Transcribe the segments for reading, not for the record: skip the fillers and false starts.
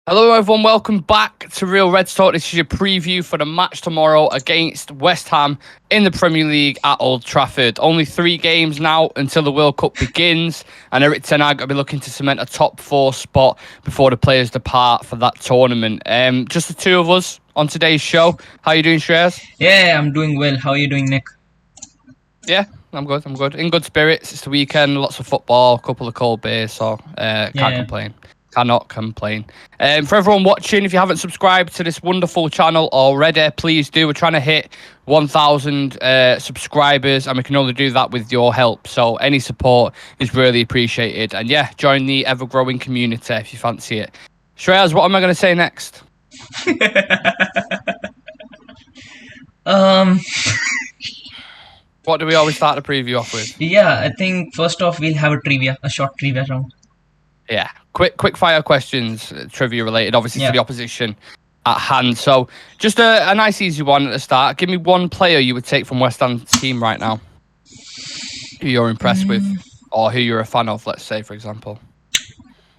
Hello everyone, welcome back to Real Red Talk. This is your preview for the match tomorrow against West Ham in the Premier League at Old Trafford. Only 3 games now until the World Cup begins, and Erik ten Hag will be looking to cement a top 4 spot before the players depart for that tournament. Just the two of us on today's show. How are you doing, Shreyas? Yeah, I'm doing well. How are you doing, Nick? Yeah, I'm good. In good spirits. It's the weekend, lots of football, a couple of cold beers, so can't complain. Cannot complain. For everyone watching, if you haven't subscribed to this wonderful channel already, please do. We're trying to hit 1,000 subscribers, and we can only do that with your help. So any support is really appreciated. And yeah, join the ever-growing community if you fancy it. Shreyas, what am I going to say next? What do we always start the preview off with? Yeah, I think first off we'll have a short trivia round. Yeah, quick fire questions, trivia related, obviously to the opposition at hand. So just a nice easy one at the start. Give me one player you would take from West Ham's team right now, who you're impressed with, or who you're a fan of, let's say, for example.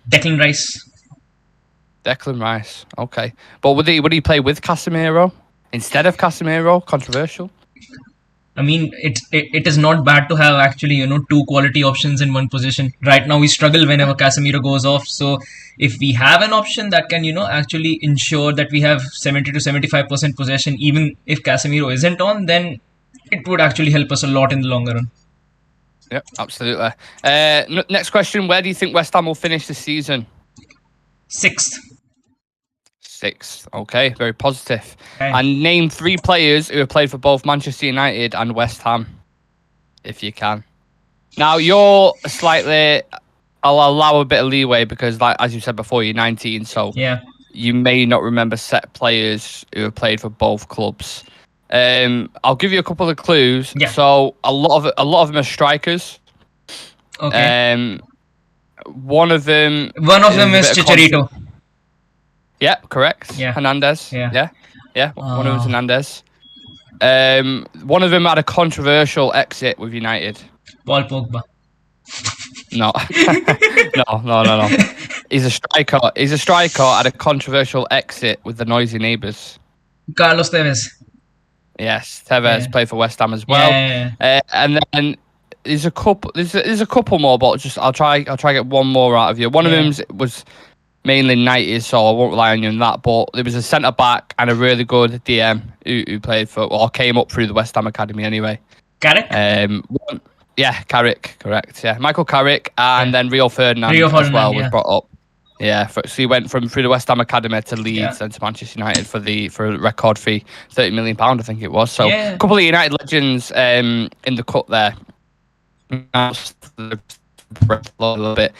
Declan Rice. Declan Rice, okay. But would he play with Casemiro instead of Casemiro? Controversial. I mean, it is not bad to have actually, two quality options in one position. Right now we struggle whenever Casemiro goes off. So if we have an option that can, actually ensure that we have 70 to 75% possession, even if Casemiro isn't on, then it would actually help us a lot in the longer run. Yep, absolutely. Next question, where do you think West Ham will finish this season? 6th. Okay, very positive. Okay. And name 3 players who have played for both Manchester United and West Ham, if you can. Now, you're slightly... I'll allow a bit of leeway because, like as you said before, you're 19, so you may not remember set players who have played for both clubs. I'll give you a couple of clues. Yeah. So a lot of them are strikers. Okay. One of them is Chicharito. Yeah, correct. Yeah. Hernandez. Yeah. One of them's Hernandez. One of them had a controversial exit with United. Paul Pogba. No. No. He's a striker. Had a controversial exit with the noisy neighbours. Carlos Tevez. Yes, Tevez played for West Ham as well. And then there's a couple more, but just I'll try get one more out of you. One of them was mainly 90s, so I won't rely on you on that. But there was a centre back and a really good DM who played for, or came up through the West Ham academy anyway. Carrick? Carrick, correct. Yeah, Michael Carrick, and then Rio Ferdinand as well was brought up. Yeah, so he went through the West Ham academy to Leeds and to Manchester United for a record fee, £30 million, I think it was. So a couple of United legends in the cut there. A little bit.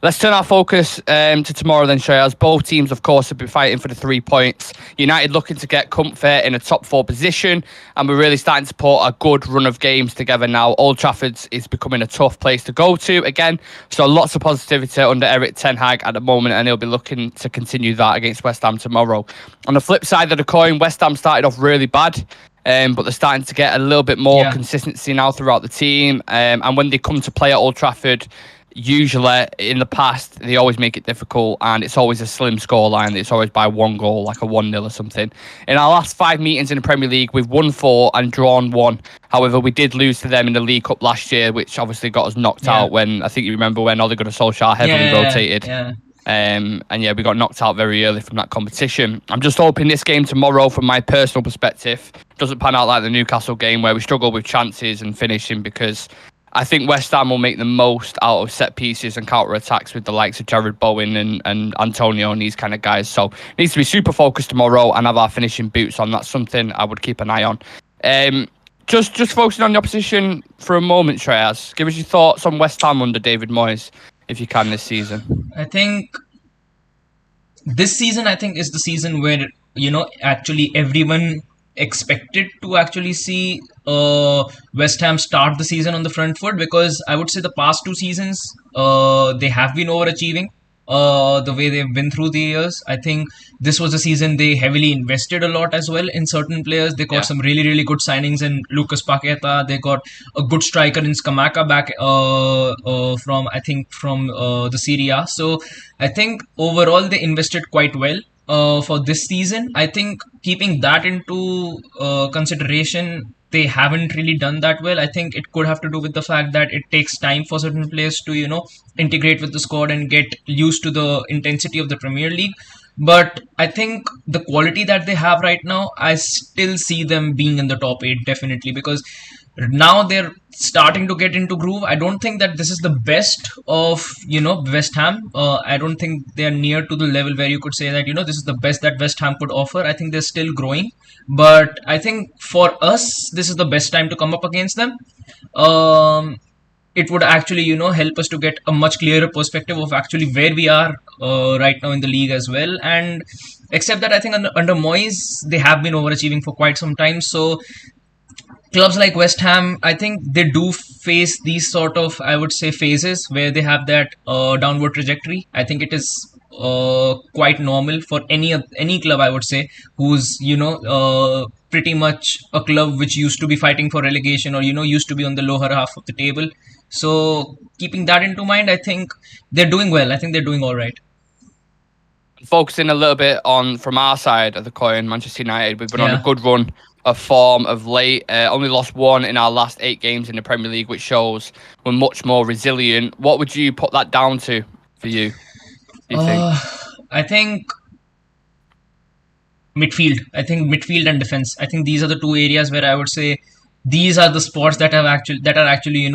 Let's turn our focus to tomorrow then, Shreyas. Both teams, of course, have been fighting for the 3 points. United looking to get comfort in a top 4 position, and we're really starting to put a good run of games together now. Old Trafford is becoming a tough place to go to again, so lots of positivity under Erik ten Hag at the moment, and he'll be looking to continue that against West Ham tomorrow. On the flip side of the coin, West Ham started off really bad, but they're starting to get a little bit more consistency now throughout the team, and when they come to play at Old Trafford, usually in the past they always make it difficult, and it's always a slim scoreline. It's always by 1 goal, like a 1-0 or something. In our last 5 meetings in the Premier League, we've won 4 and drawn 1. However, we did lose to them in the League Cup last year, which obviously got us knocked out when, I think you remember when Ole Gunnar Solskjaer heavily rotated. And we got knocked out very early from that competition. I'm just hoping this game tomorrow, from my personal perspective, doesn't pan out like the Newcastle game where we struggle with chances and finishing, because I think West Ham will make the most out of set pieces and counter-attacks with the likes of Jared Bowen and Antonio and these kind of guys. So it needs to be super focused tomorrow and have our finishing boots on. That's something I would keep an eye on. Just focusing on the opposition for a moment, Shreyas. Give us your thoughts on West Ham under David Moyes, if you can, this season. I think this season, is the season where, actually everyone expected to actually see West Ham start the season on the front foot, because I would say the past 2 seasons they have been overachieving. the way they've been through the years. I think this was a season they heavily invested a lot as well in certain players. They got some really, really good signings in Lucas Paqueta. They got a good striker in Scamacca back from the Serie A. So I think overall they invested quite well for this season. I think keeping that into consideration, they haven't really done that well. I think it could have to do with the fact that it takes time for certain players to, integrate with the squad and get used to the intensity of the Premier League. But I think the quality that they have right now, I still see them being in the top 8 definitely, because now they're starting to get into groove. I don't think that this is the best of West Ham. I don't think they're near to the level where you could say that this is the best that West Ham could offer. I think they're still growing, but I think for us this is the best time to come up against them. It would actually help us to get a much clearer perspective of actually where we are right now in the league as well. And except that I think under Moyes they have been overachieving for quite some time, so clubs like West Ham, I think they do face these sort of, I would say, phases where they have that downward trajectory. I think it is quite normal for any club, I would say, who's pretty much a club which used to be fighting for relegation or used to be on the lower half of the table. So keeping that into mind, I think they're doing well. I think they're doing all right. Focusing a little bit on from our side of the coin, Manchester United, we've been on a good run of form of late. Only lost one in our last 8 games in the Premier League, which shows we're much more resilient. What would you put that down to for you? Do you think? I think midfield. I think midfield and defense. I think these are the two areas where I would say these are the spots that are actually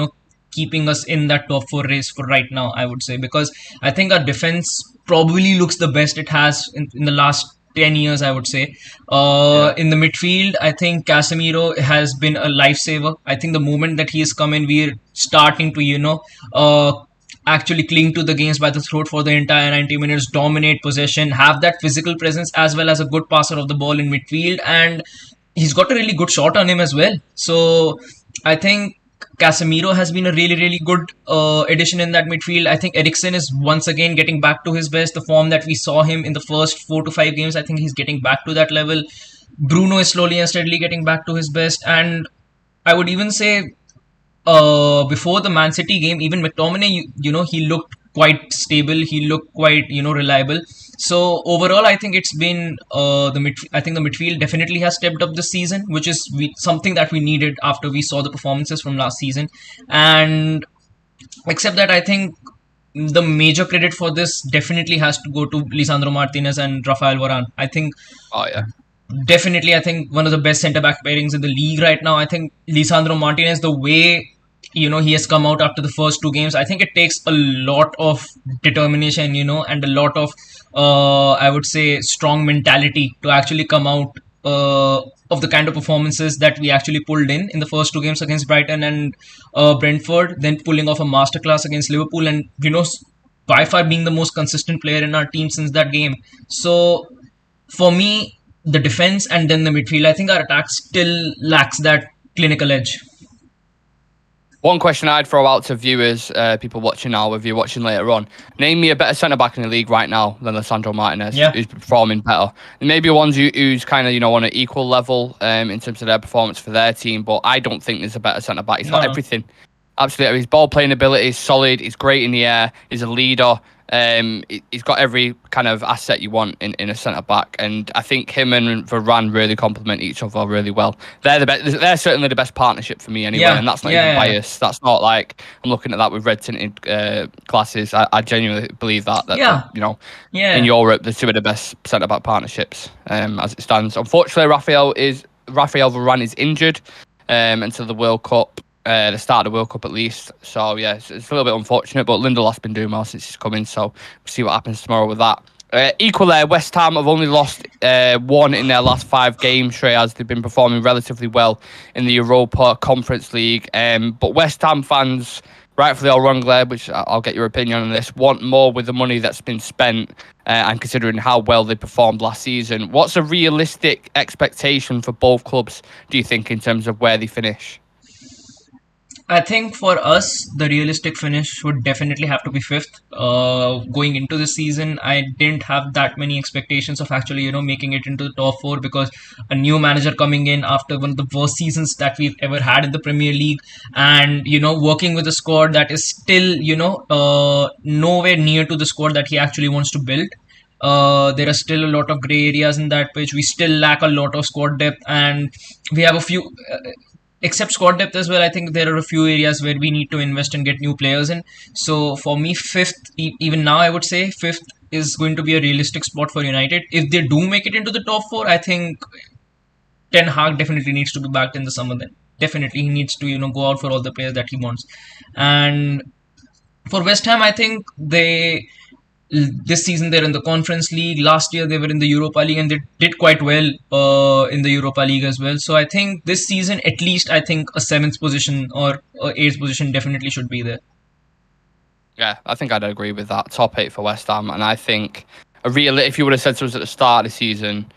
keeping us in that top 4 race for right now, I would say, because I think our defense probably looks the best it has in the last 10 years, I would say. In the midfield, I think Casemiro has been a lifesaver. I think the moment that he has come in, we're starting to, actually cling to the games by the throat for the entire 90 minutes, dominate possession, have that physical presence as well as a good passer of the ball in midfield. And he's got a really good shot on him as well. So I think Casemiro has been a really, really good addition in that midfield. I think Eriksen is once again getting back to his best. The form that we saw him in the first 4 to 5 games, I think he's getting back to that level. Bruno is slowly and steadily getting back to his best. And I would even say before the Man City game, even McTominay, he looked quite stable. He looked quite, reliable. So overall, I think it's been I think the midfield definitely has stepped up this season, which is something that we needed after we saw the performances from last season. And except that, I think the major credit for this definitely has to go to Lisandro Martinez and Rafael Varane. I think. Oh yeah. Definitely, I think one of the best centre-back pairings in the league right now. I think Lisandro Martinez, the way he has come out after the first 2 games, I think it takes a lot of determination, and a lot of, I would say, strong mentality to actually come out of the kind of performances that we actually pulled in the first 2 games against Brighton and Brentford, then pulling off a masterclass against Liverpool, and, by far being the most consistent player in our team since that game. So, for me, the defense and then the midfield, I think our attack still lacks that clinical edge. One question I'd throw out to viewers, people watching now, if you're watching later on, name me a better centre-back in the league right now than Lisandro Martinez, who's performing better. And maybe ones who's kind of, on an equal level in terms of their performance for their team, but I don't think there's a better centre-back. He's got everything. Absolutely. His ball playing ability is solid. He's great in the air. He's a leader. He's got every kind of asset you want in a centre back, and I think him and Varane really complement each other really well. They're the best. They're certainly the best partnership for me anyway, and that's not even biased. That's not like I'm looking at that with red tinted glasses. I genuinely believe that in Europe, the 2 of the best centre back partnerships as it stands. Unfortunately, Rafael Varane is injured until the World Cup. The start of the World Cup at least. So yeah, it's a little bit unfortunate, but Lindelof's been doing well since he's come in, so we'll see what happens tomorrow with that. Equally, West Ham have only lost 1 in their last 5 games, Shreyas. They've been performing relatively well in the Europa Conference League, but West Ham fans, rightfully or wrongly, which I'll get your opinion on this, want more with the money that's been spent and considering how well they performed last season. What's a realistic expectation for both clubs, do you think, in terms of where they finish? I think for us, the realistic finish would definitely have to be fifth. Going into the season, I didn't have that many expectations of actually, making it into the top four, because a new manager coming in after one of the worst seasons that we've ever had in the Premier League, and working with a squad that is still, nowhere near to the squad that he actually wants to build. There are still a lot of grey areas in that pitch. We still lack a lot of squad depth, and we have a few. Except squad depth as well, I think there are a few areas where we need to invest and get new players in. So for me, fifth, even now, I would say fifth is going to be a realistic spot for United. If they do make it into the top four, I think Ten Hag definitely needs to be backed in the summer. Then definitely he needs to go out for all the players that he wants. And for West Ham, I think this season they're in the Conference League. Last year they were in the Europa League, and they did quite well in the Europa League as well. So I think this season, at least, I think a seventh position or eighth position definitely should be there. Yeah, I think I'd agree with that. Top 8 for West Ham, and I think if you would have said to us at the start of the season,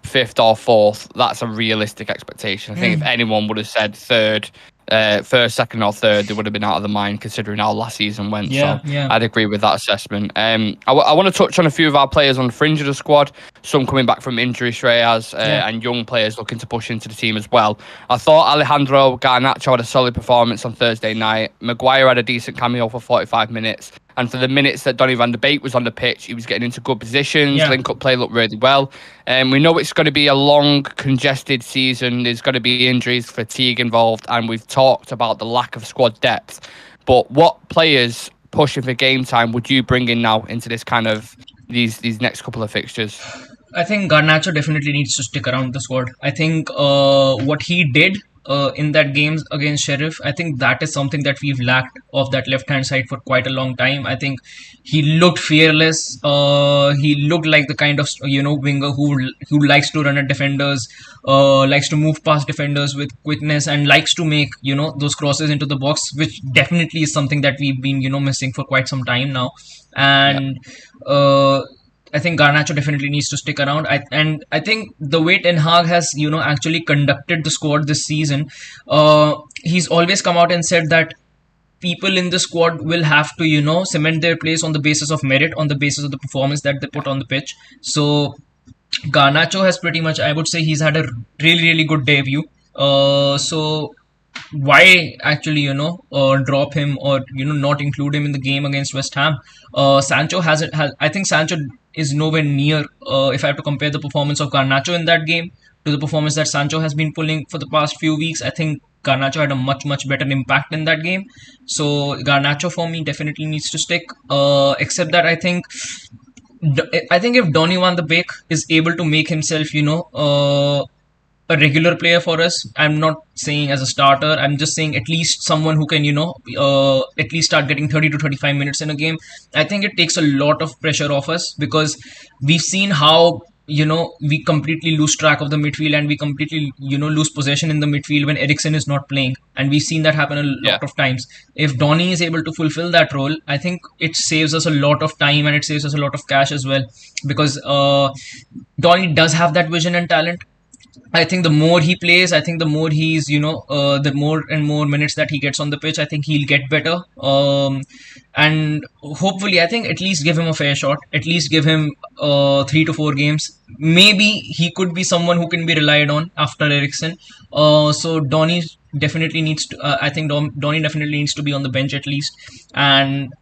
fifth or fourth, that's a realistic expectation. I think if anyone would have said third, first, second, or third, they would have been out of the mind considering how last season went. Yeah, so I'd agree with that assessment. I want to touch on a few of our players on the fringe of the squad, some coming back from injury, Shreyas, and young players looking to push into the team as well. I thought Alejandro Garnacho had a solid performance on Thursday night. Maguire had a decent cameo for 45 minutes. And for the minutes that Donny van de Beek was on the pitch, he was getting into good positions. Link-up play looked really well. We know it's going to be a long, congested season. There's going to be injuries, fatigue involved, and we've talked about the lack of squad depth. But what players pushing for game time would you bring in now into this kind of these next couple of fixtures? I think Garnacho definitely needs to stick around the squad. I think what he did in that game against Sheriff, I think that is something that we've lacked off that left-hand side for quite a long time. I think he looked fearless. He looked like the kind of winger who likes to run at defenders, likes to move past defenders with quickness, and likes to make those crosses into the box, which definitely is something that we've been missing for quite some time now. And I think Garnacho definitely needs to stick around. I think the way Ten Hag has, actually conducted the squad this season, he's always come out and said that people in the squad will have to, cement their place on the basis of merit, on the basis of the performance that they put on the pitch. So Garnacho has pretty much, I would say, he's had a really, really good debut. So why actually drop him or not include him in the game against West Ham? Sancho I think Sancho is nowhere near, if I have to compare the performance of Garnacho in that game to the performance that Sancho has been pulling for the past few weeks. I think Garnacho had a much better impact in that game. So Garnacho for me definitely needs to stick. Except that I think if Donny van de Beek is able to make himself a regular player for us, I'm not saying as a starter, I'm just saying at least someone who can at least start getting 30 to 35 minutes in a game. I think it takes a lot of pressure off us, because we've seen how we completely lose track of the midfield, and we completely lose possession in the midfield when Eriksen is not playing, and we've seen that happen a lot of times. If Donny is able to fulfill that role, I think it saves us a lot of time, and it saves us a lot of cash as well, because Donny does have that vision and talent. I think the more he plays, I think the more he's, the more and more minutes that he gets on the pitch, I think he'll get better. And hopefully, I think at least give him a fair shot. At least give him 3 to 4 games. Maybe he could be someone who can be relied on after Eriksen. So Donny definitely needs to. I think Donny definitely needs to be on the bench at least. And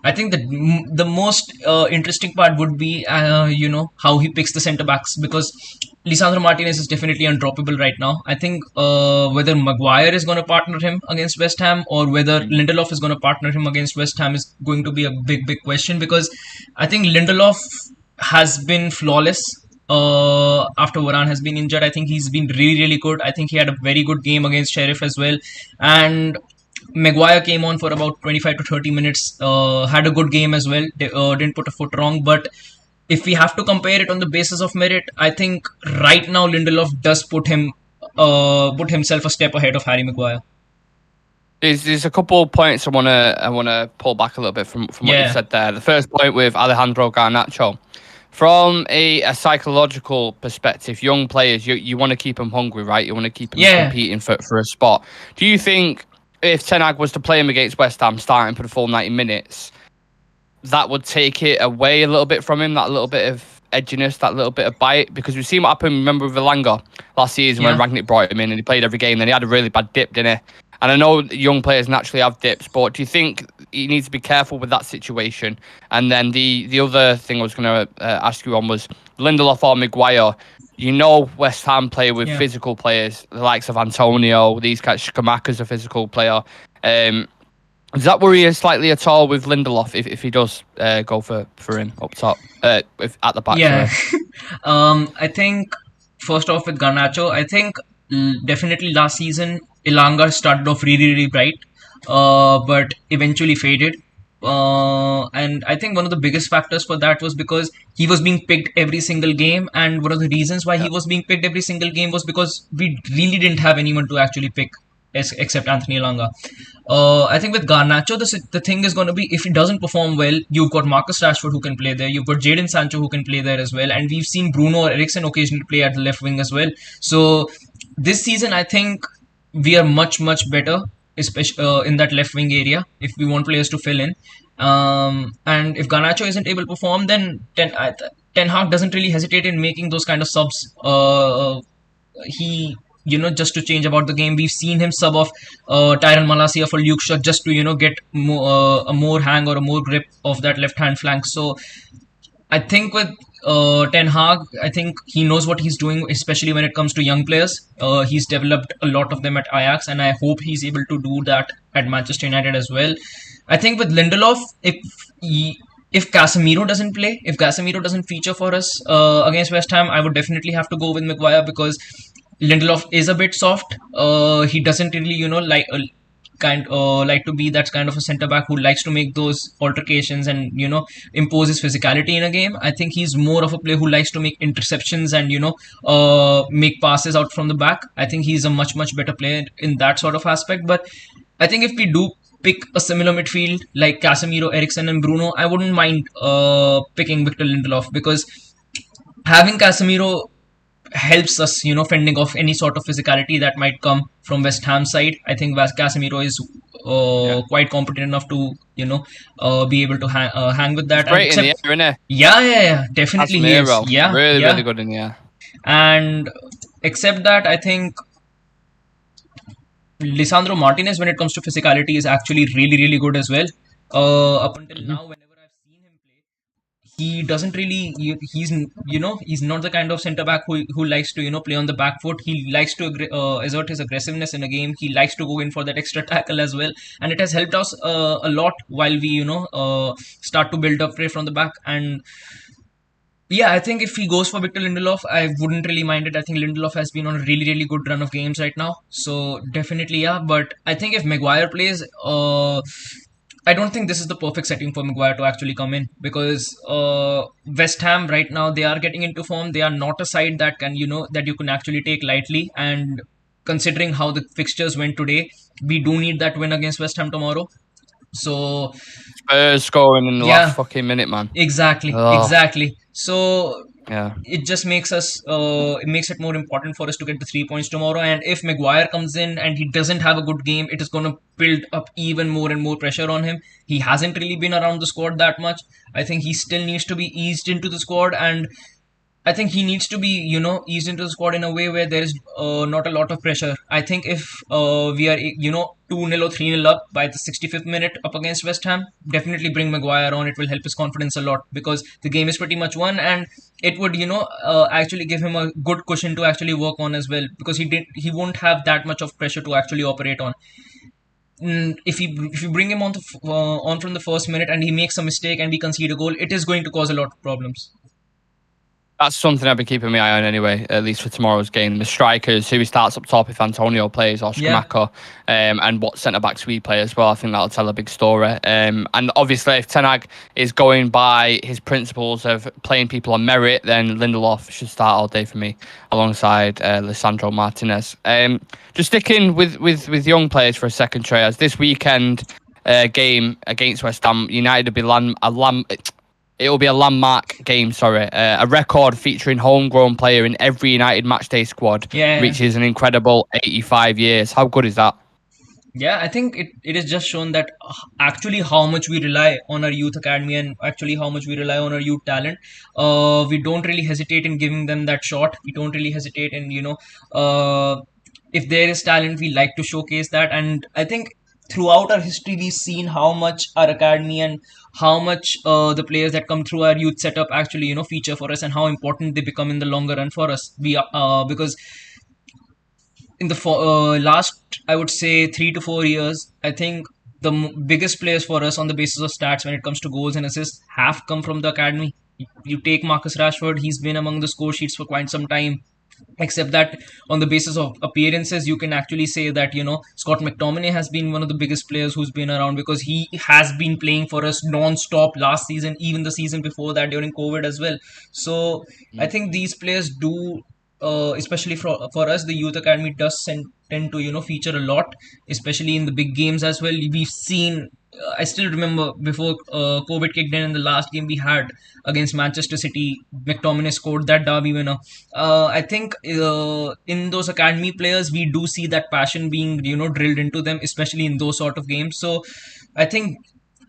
I think the most interesting part would be, how he picks the centre backs, because Lisandro Martinez is definitely undroppable right now. I think whether Maguire is going to partner him against West Ham or whether Lindelof is going to partner him against West Ham is going to be a big question, because I think Lindelof has been flawless after Varane has been injured. I think he's been really good. I think he had a very good game against Sheriff as well. And Maguire came on for about 25 to 30 minutes, had a good game as well, didn't put a foot wrong. But if we have to compare it on the basis of merit, I think right now Lindelof does put himself a step ahead of Harry Maguire. There's a couple of points I wanna pull back a little bit from what you said there. The first point with Alejandro Garnacho. from a psychological perspective, young players, you want to keep them hungry, right? You want to keep them competing for a spot. Do you think if Ten Hag was to play him against West Ham, starting for the full 90 minutes, that would take it away a little bit from him, that little bit of edginess, that little bit of bite? Because we've seen what happened, remember, with Elanga last season when Rangnick brought him in and he played every game, then he had a really bad dip, didn't he? And I know young players naturally have dips, but do you think he needs to be careful with that situation? And then the other thing I was going to ask you on was Lindelof or Maguire. You know West Ham play with physical players, the likes of Antonio, these guys, Skamaka's a physical player. Does that worry you slightly at all with Lindelof if he does go for him up top, at the back? Yeah, I think first off with Garnacho, I think definitely last season Elanga started off really bright, but eventually faded. And I think one of the biggest factors for that was because he was being picked every single game, and one of the reasons why he was being picked every single game was because we really didn't have anyone to actually pick except Anthony Elanga. I think with Garnacho, the thing is going to be, if he doesn't perform well, you've got Marcus Rashford who can play there, you've got Jadon Sancho who can play there as well, and we've seen Bruno or Eriksen occasionally play at the left wing as well. So this season, I think we are much better, especially in that left wing area, if we want players to fill in. And if Garnacho isn't able to perform, then Ten Hag doesn't really hesitate in making those kind of subs. He just to change about the game. We've seen him sub off Tyrell Malacia for Luke Shaw just to get a more hang or a more grip of that left hand flank. So I think with Ten Hag, I think he knows what he's doing, especially when it comes to young players. He's developed a lot of them at Ajax, and I hope he's able to do that at Manchester United as well. I think with Lindelof, if Casemiro doesn't play, if Casemiro doesn't feature for us against West Ham, I would definitely have to go with Maguire, because Lindelof is a bit soft. He doesn't really, like to be that kind of a centre back who likes to make those altercations and impose his physicality in a game. I think he's more of a player who likes to make interceptions and make passes out from the back. I think he's a much better player in that sort of aspect. But I think if we do pick a similar midfield like Casemiro, Eriksen, and Bruno, I wouldn't mind picking Victor Lindelof, because having Casemiro helps us, fending off any sort of physicality that might come from West Ham side. I think Casemiro is quite competent enough to, be able to hang with that. Great in the air, isn't it? Yeah, definitely he is. Yeah, really good in the air. And except that, I think Lisandro Martinez, when it comes to physicality, is actually really good as well. Up until now, whenever I've seen him play, he doesn't really, he's not the kind of centre back who likes to play on the back foot. He likes to exert his aggressiveness in a game. He likes to go in for that extra tackle as well, and it has helped us a lot while we start to build up play from the back. And yeah, I think if he goes for Victor Lindelof, I wouldn't really mind it. I think Lindelof has been on a really good run of games right now. So definitely, yeah. But I think if Maguire plays, I don't think this is the perfect setting for Maguire to actually come in, because West Ham right now, they are getting into form. They are not a side that can, that you can actually take lightly. And considering how the fixtures went today, we do need that win against West Ham tomorrow. So Spurs scoring in the last fucking minute, man. Exactly. So it just makes us it makes it more important for us to get the 3 points tomorrow. And if Maguire comes in and he doesn't have a good game, it is going to build up even more and more pressure on him. He hasn't really been around the squad that much. I think he still needs to be eased into the squad, and I think he needs to be, eased into the squad in a way where there is not a lot of pressure. I think if we are, 2-0 or 3-0 up by the 65th minute up against West Ham, definitely bring Maguire on. It will help his confidence a lot, because the game is pretty much won, and it would, actually give him a good cushion to actually work on as well, because he won't have that much of pressure to actually operate on. If you bring him on from the first minute and he makes a mistake and we concede a goal, it is going to cause a lot of problems. That's something I've been keeping my eye on anyway, at least for tomorrow's game. The strikers, who he starts up top if Antonio plays, or Skamaka, and what centre-backs we play as well. I think that'll tell a big story. And obviously, if Ten Hag is going by his principles of playing people on merit, then Lindelof should start all day for me, alongside Lisandro Martinez. Just sticking with young players for a second, Trey, as this weekend game against West Ham, United will be it will be a landmark game, a record featuring homegrown player in every United matchday squad, which is an incredible 85 years. How good is that? Yeah, I think it is just shown that actually how much we rely on our youth academy and actually how much we rely on our youth talent. We don't really hesitate in giving them that shot. We don't really hesitate in, if there is talent, we like to showcase that. And I think throughout our history, we've seen how much our academy and how much the players that come through our youth setup actually, feature for us and how important they become in the longer run for us. Because in the last, I would say 3 to 4 years, I think the biggest players for us on the basis of stats when it comes to goals and assists have come from the academy. You take Marcus Rashford, he's been among the score sheets for quite some time. Except that on the basis of appearances, you can actually say that, Scott McTominay has been one of the biggest players who's been around because he has been playing for us non-stop last season, even the season before that during COVID as well. So I think these players do, especially for us, the youth academy does tend to, feature a lot, especially in the big games as well. We've seen, I still remember before COVID kicked in the last game we had against Manchester City, McTominay scored that derby winner. I think in those academy players, we do see that passion being, drilled into them, especially in those sort of games. So I think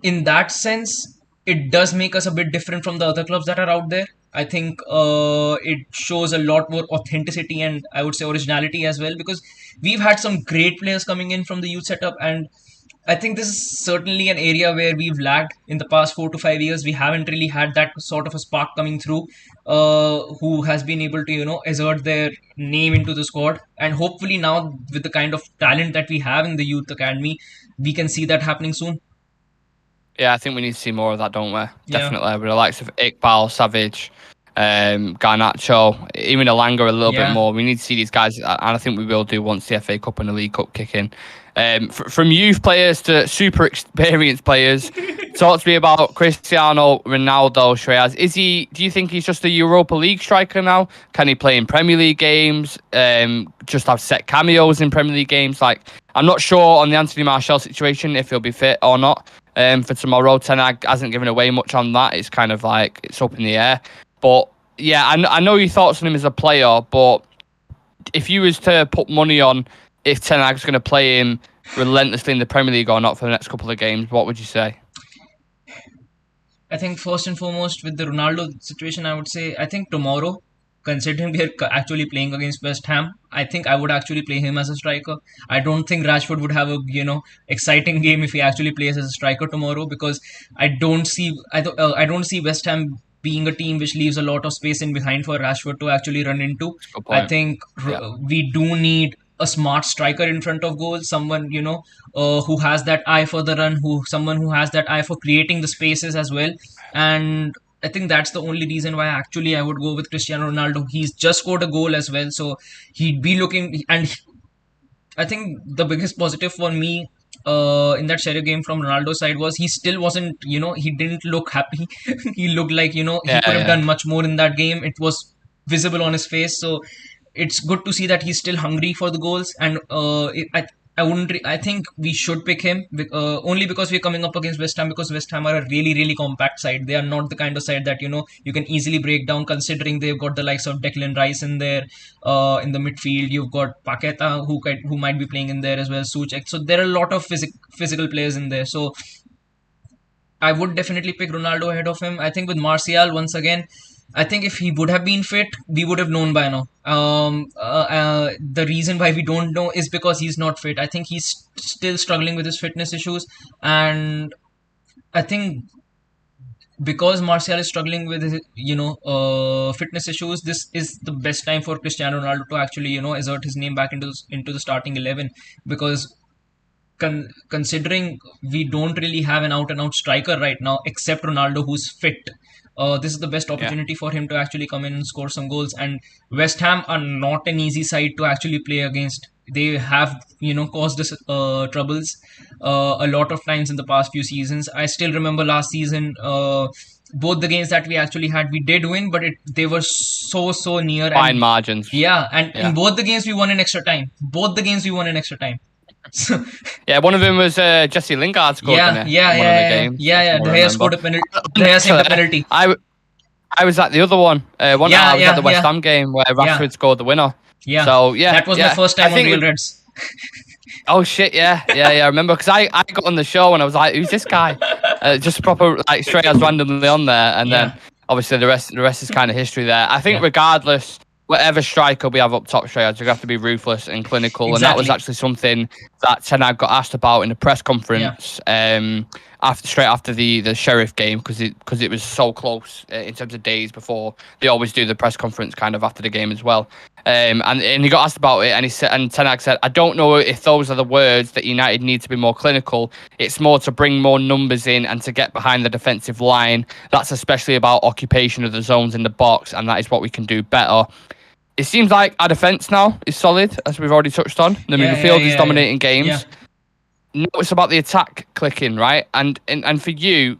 in that sense, it does make us a bit different from the other clubs that are out there. I think it shows a lot more authenticity and I would say originality as well, because we've had some great players coming in from the youth setup, and I think this is certainly an area where we've lagged in the past 4 to 5 years. We haven't really had that sort of a spark coming through, who has been able to, assert their name into the squad. And hopefully now with the kind of talent that we have in the youth academy, we can see that happening soon. Yeah, I think we need to see more of that, don't we? Definitely. With the likes of Iqbal, Savage, Garnacho, even Elanga a little bit more. We need to see these guys, and I think we will do once the FA Cup and the League Cup kick in. From youth players to super experienced players, talk to me about Cristiano Ronaldo, Shreyas. Do you think he's just a Europa League striker now? Can he play in Premier League games? Just have set cameos in Premier League games? Like, I'm not sure on the Anthony Martial situation if he'll be fit or not for tomorrow. Ten Hag hasn't given away much on that. It's kind of like it's up in the air. But yeah, I know your thoughts on him as a player, but if you was to put money on if Ten Hag's going to play him relentlessly in the Premier League or not for the next couple of games, what would you say? I think first and foremost with the Ronaldo situation, I would say I think tomorrow, considering we are actually playing against West Ham, I think I would actually play him as a striker. I don't think Rashford would have a exciting game if he actually plays as a striker tomorrow, because I don't see West Ham being a team which leaves a lot of space in behind for Rashford to actually run into. I think we do need a smart striker in front of goal, someone who has that eye for the run, someone who has that eye for creating the spaces as well. And I think that's the only reason why actually I would go with Cristiano Ronaldo. He's just scored a goal as well, so he'd be looking. And I think the biggest positive for me in that Serie game from Ronaldo's side was he still wasn't, he didn't look happy. He looked like, he could have done much more in that game. It was visible on his face. So it's good to see that he's still hungry for the goals. And I think we should pick him only because we're coming up against West Ham, because West Ham are a really, really compact side. They are not the kind of side that, you can easily break down, considering they've got the likes of Declan Rice in there. In the midfield, you've got Paqueta who might be playing in there as well, Souček. So there are a lot of physical players in there. So I would definitely pick Ronaldo ahead of him. I think with Martial, once again, I think if he would have been fit, we would have known by now. The reason why we don't know is because he's not fit. I think he's still struggling with his fitness issues. And I think because Martial is struggling with his, fitness issues, this is the best time for Cristiano Ronaldo to actually, assert his name back into the starting 11. Because considering we don't really have an out-and-out striker right now, except Ronaldo, who's fit. This is the best opportunity for him to actually come in and score some goals. And West Ham are not an easy side to actually play against. They have, caused us troubles a lot of times in the past few seasons. I still remember last season, both the games that we actually had, we did win, but they were so near. Fine margins. Yeah, and in both the games we won in extra time. So, Yeah, one of them was Jesse Lingard scored in one of the games. De Gea scored a penalty. De Gea saved a penalty. I was at the other one. I was at the West Ham game where Rashford scored the winner. Yeah. So yeah, that was my first time on Real Reds. Oh shit! Yeah. I remember because I got on the show and I was like, "Who's this guy?" Just proper like straight as randomly on there, and then obviously the rest is kind of history there. I think regardless, whatever striker we have up top, straight as, we have to be ruthless and clinical, and that was actually something that Ten Hag got asked about in the press conference straight after the Sheriff game because it was so close in terms of days before. They always do the press conference kind of after the game as well. And he got asked about it, and he said, and Ten Hag said, "I don't know if those are the words that United need to be more clinical. It's more to bring more numbers in and to get behind the defensive line. That's especially about occupation of the zones in the box, and that is what we can do better." It seems like our defence now is solid, as we've already touched on. The midfield is dominating games. Yeah. Now it's about the attack clicking, right? And for you,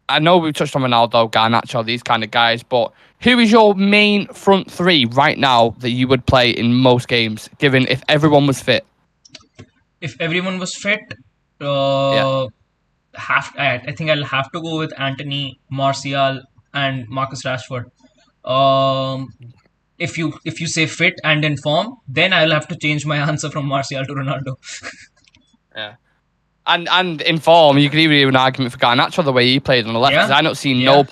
I know we've touched on Ronaldo, Garnacho, these kind of guys, but who is your main front three right now that you would play in most games, given if everyone was fit? If everyone was fit, I think I'll have to go with Anthony, Martial, and Marcus Rashford. If you say fit and in form, then I'll have to change my answer from Martial to Ronaldo. Yeah. And in form, you could even do an argument for Garnacho the way he played on the left. Because I don't see no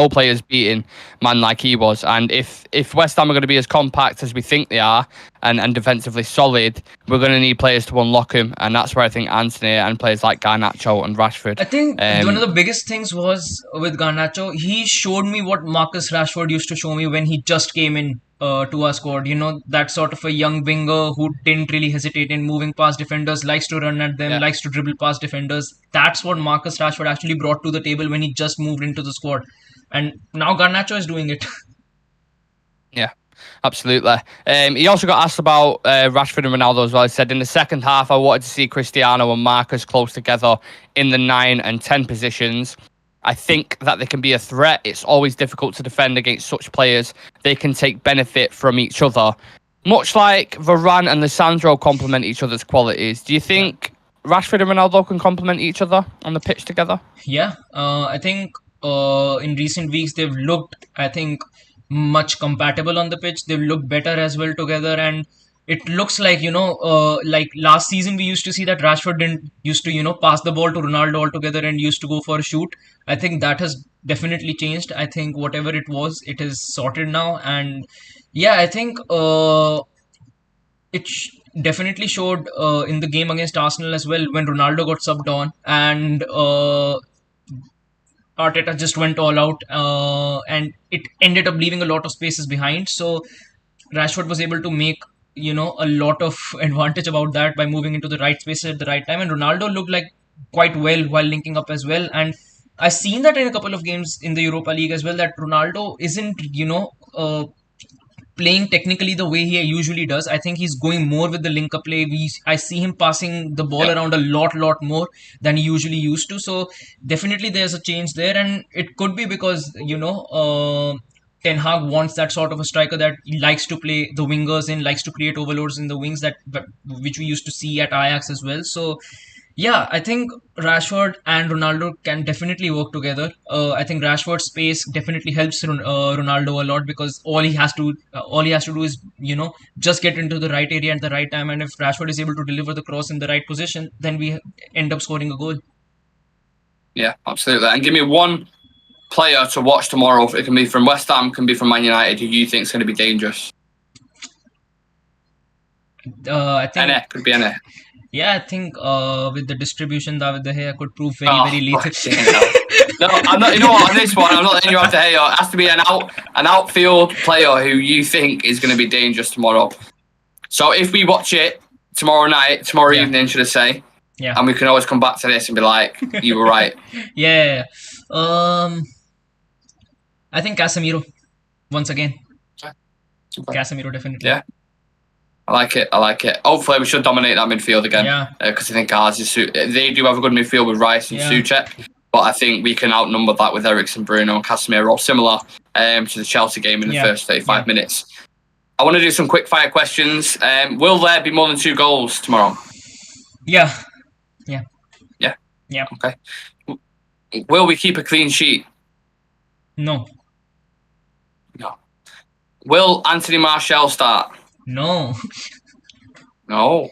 players beating man like he was. And if West Ham are going to be as compact as we think they are and defensively solid, we're going to need players to unlock him. And that's where I think Anthony and players like Garnacho and Rashford. I think one of the biggest things was with Garnacho, he showed me what Marcus Rashford used to show me when he just came in to our squad. You know, that sort of a young winger who didn't really hesitate in moving past defenders, likes to run at them, likes to dribble past defenders. That's what Marcus Rashford actually brought to the table when he just moved into the squad. And now Garnacho is doing it. Yeah, absolutely. He also got asked about Rashford and Ronaldo as well. He said, in the second half, I wanted to see Cristiano and Marcus close together in the 9 and 10 positions. I think that they can be a threat. It's always difficult to defend against such players. They can take benefit from each other. Much like Varane and Lisandro complement each other's qualities, do you think Rashford and Ronaldo can complement each other on the pitch together? Yeah, I think in recent weeks they've looked, much compatible on the pitch. They've looked better as well together, and it looks like, like last season we used to see that Rashford didn't used to, pass the ball to Ronaldo altogether and used to go for a shoot. I think that has definitely changed. I think whatever it was, it is sorted now. And yeah, I think definitely showed in the game against Arsenal as well when Ronaldo got subbed on and Arteta just went all out and it ended up leaving a lot of spaces behind. So Rashford was able to make a lot of advantage about that by moving into the right space at the right time, and Ronaldo looked like quite well while linking up as well. And I've seen that in a couple of games in the Europa League as well, that Ronaldo isn't playing technically the way he usually does. I think he's going more with the link up play. I see him passing the ball around a lot more than he usually used to. So definitely there's a change there, and it could be because Ten Hag wants that sort of a striker that likes to play the wingers in, likes to create overloads in the wings, which we used to see at Ajax as well. So yeah, I think Rashford and Ronaldo can definitely work together. I think Rashford's pace definitely helps Ronaldo a lot, because all he has to do is just get into the right area at the right time, and if Rashford is able to deliver the cross in the right position, then we end up scoring a goal. Yeah, absolutely. And give me one player to watch tomorrow. It can be from West Ham, can be from Man United, who you think is going to be dangerous. I think could be any. Yeah, I think with the distribution, David De Gea could prove very lethal. No, I'm not. You know what? On this one, I'm not letting you have De Gea. It has to be an outfield player who you think is going to be dangerous tomorrow. So if we watch it tomorrow evening, should I say? Yeah. And we can always come back to this and be like, you were right. Yeah. I think Casemiro, once again. Super. Casemiro, definitely. Yeah. I like it. Hopefully we should dominate that midfield again. Yeah. Because I think ours is... They do have a good midfield with Rice and Souček, but I think we can outnumber that with Eriksen, Bruno and Casemiro, similar to the Chelsea game in the first 35 minutes. I want to do some quick fire questions. Will there be more than 2 goals tomorrow? Yeah. Yeah. Yeah. Yeah. Okay. Will we keep a clean sheet? No. No. Will Anthony Martial start? No. No.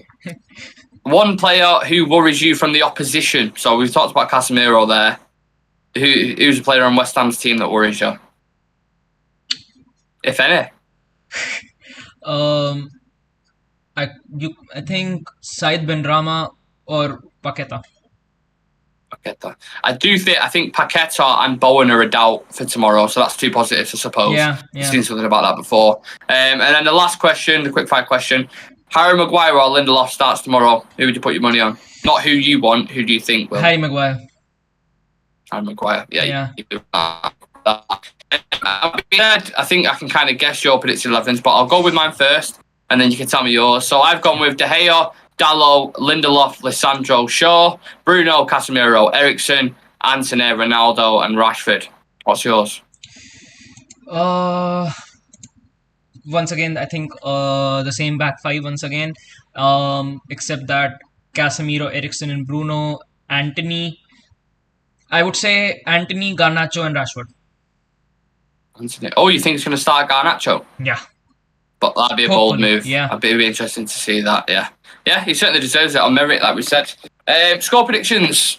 One player who worries you from the opposition. So we've talked about Casemiro there. Who's a player on West Ham's team that worries you? If any. I think Said Benrahma or Paqueta. Paqueta. I think Paqueta and Bowen are a doubt for tomorrow, so that's two positives, I suppose. Yeah. I've seen something about that before. And then the last question, the quick fire question: Harry Maguire or Lindelof starts tomorrow? Who would you put your money on? Not who you want. Who do you think will? Harry Maguire. Harry Maguire. Yeah. I think I can kind of guess your predicted 11s, but I'll go with mine first, and then you can tell me yours. So I've gone with De Gea, Dalot, Lindelof, Lisandro, Shaw, Bruno, Casemiro, Eriksen, Antony, Ronaldo, and Rashford. What's yours? Once again, I think the same back five once again, except that Casemiro, Eriksen, and Bruno, Antony. I would say Antony, Garnacho, and Rashford. Antony. Oh, you think it's going to start Garnacho? Yeah. But that'd be a bold move. Yeah. It'd be interesting to see that, yeah. Yeah, he certainly deserves it on merit, like we said. Score predictions.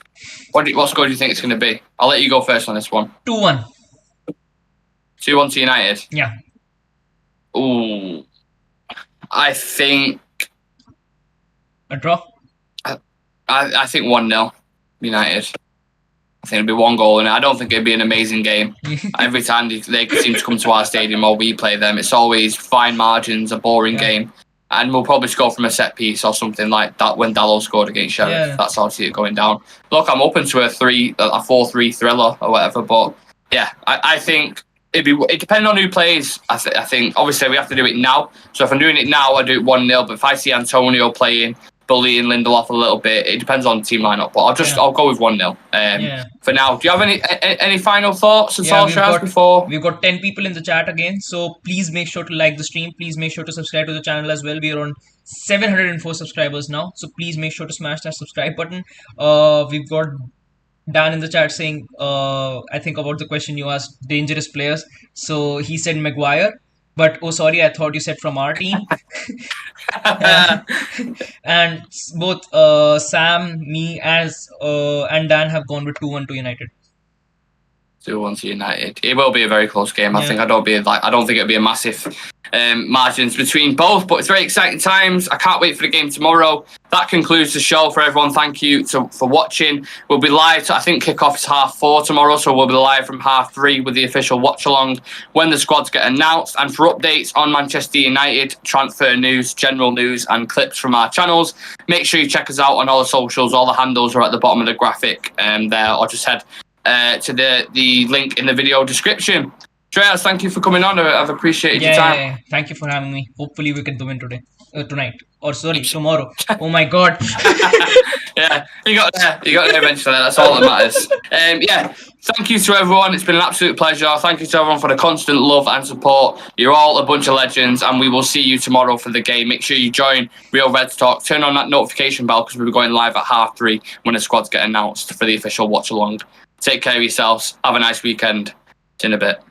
What score do you think it's going to be? I'll let you go first on this one. 2-1. 2-1 to United? Yeah. Ooh. I think... A draw? I think 1-0 United. I think it'll be one goal, and I don't think it'd be an amazing game. Every time they seem to come to our stadium or we play them, it's always fine margins, a boring game, and we'll probably score from a set piece or something like that when Dalot scored against Sheriff. Yeah. That's how I see it going down. Look, I'm open to a 4-3 thriller or whatever, but yeah, I think it depends on who plays. I think obviously we have to do it now. So if I'm doing it now, I do it 1-0. But if I see Antonio playing, bullying Lindelof a little bit, it depends on the team lineup. But I'll go with 1-0 for now. Do you have any final thoughts at all, Shaz, before? We've got 10 people in the chat again, so please make sure to like the stream. Please make sure to subscribe to the channel as well. We are on 704 subscribers now, so please make sure to smash that subscribe button. We've got Dan in the chat saying, I think about the question you asked, dangerous players. So he said Maguire. But, oh, sorry, I thought you said from our team. And both Sam, me, and Dan have gone with 2-1 to United. 2-1 to United. It will be a very close game. I think I don't think it'll be a massive margins between both, but it's very exciting times. I can't wait for the game tomorrow. That concludes the show for everyone. Thank you for watching. We'll be live. I think kickoff is 4:30 tomorrow, so we'll be live from 3:30 with the official watch along when the squads get announced. And for updates on Manchester United, transfer news, general news, and clips from our channels, make sure you check us out on all the socials. All the handles are at the bottom of the graphic there, or just head to the link in the video description. Shreyas, thank you for coming on. I've appreciated your time. Yeah. Thank you for having me. Hopefully we can do it tonight. Or sorry, tomorrow. Oh my God. Yeah, you got there eventually. That's all that matters. Thank you to everyone. It's been an absolute pleasure. Thank you to everyone for the constant love and support. You're all a bunch of legends, and we will see you tomorrow for the game. Make sure you join Real Reds Talk. Turn on that notification bell because we'll be going live at 3:30 when the squads get announced for the official watch along. Take care of yourselves. Have a nice weekend. See you in a bit.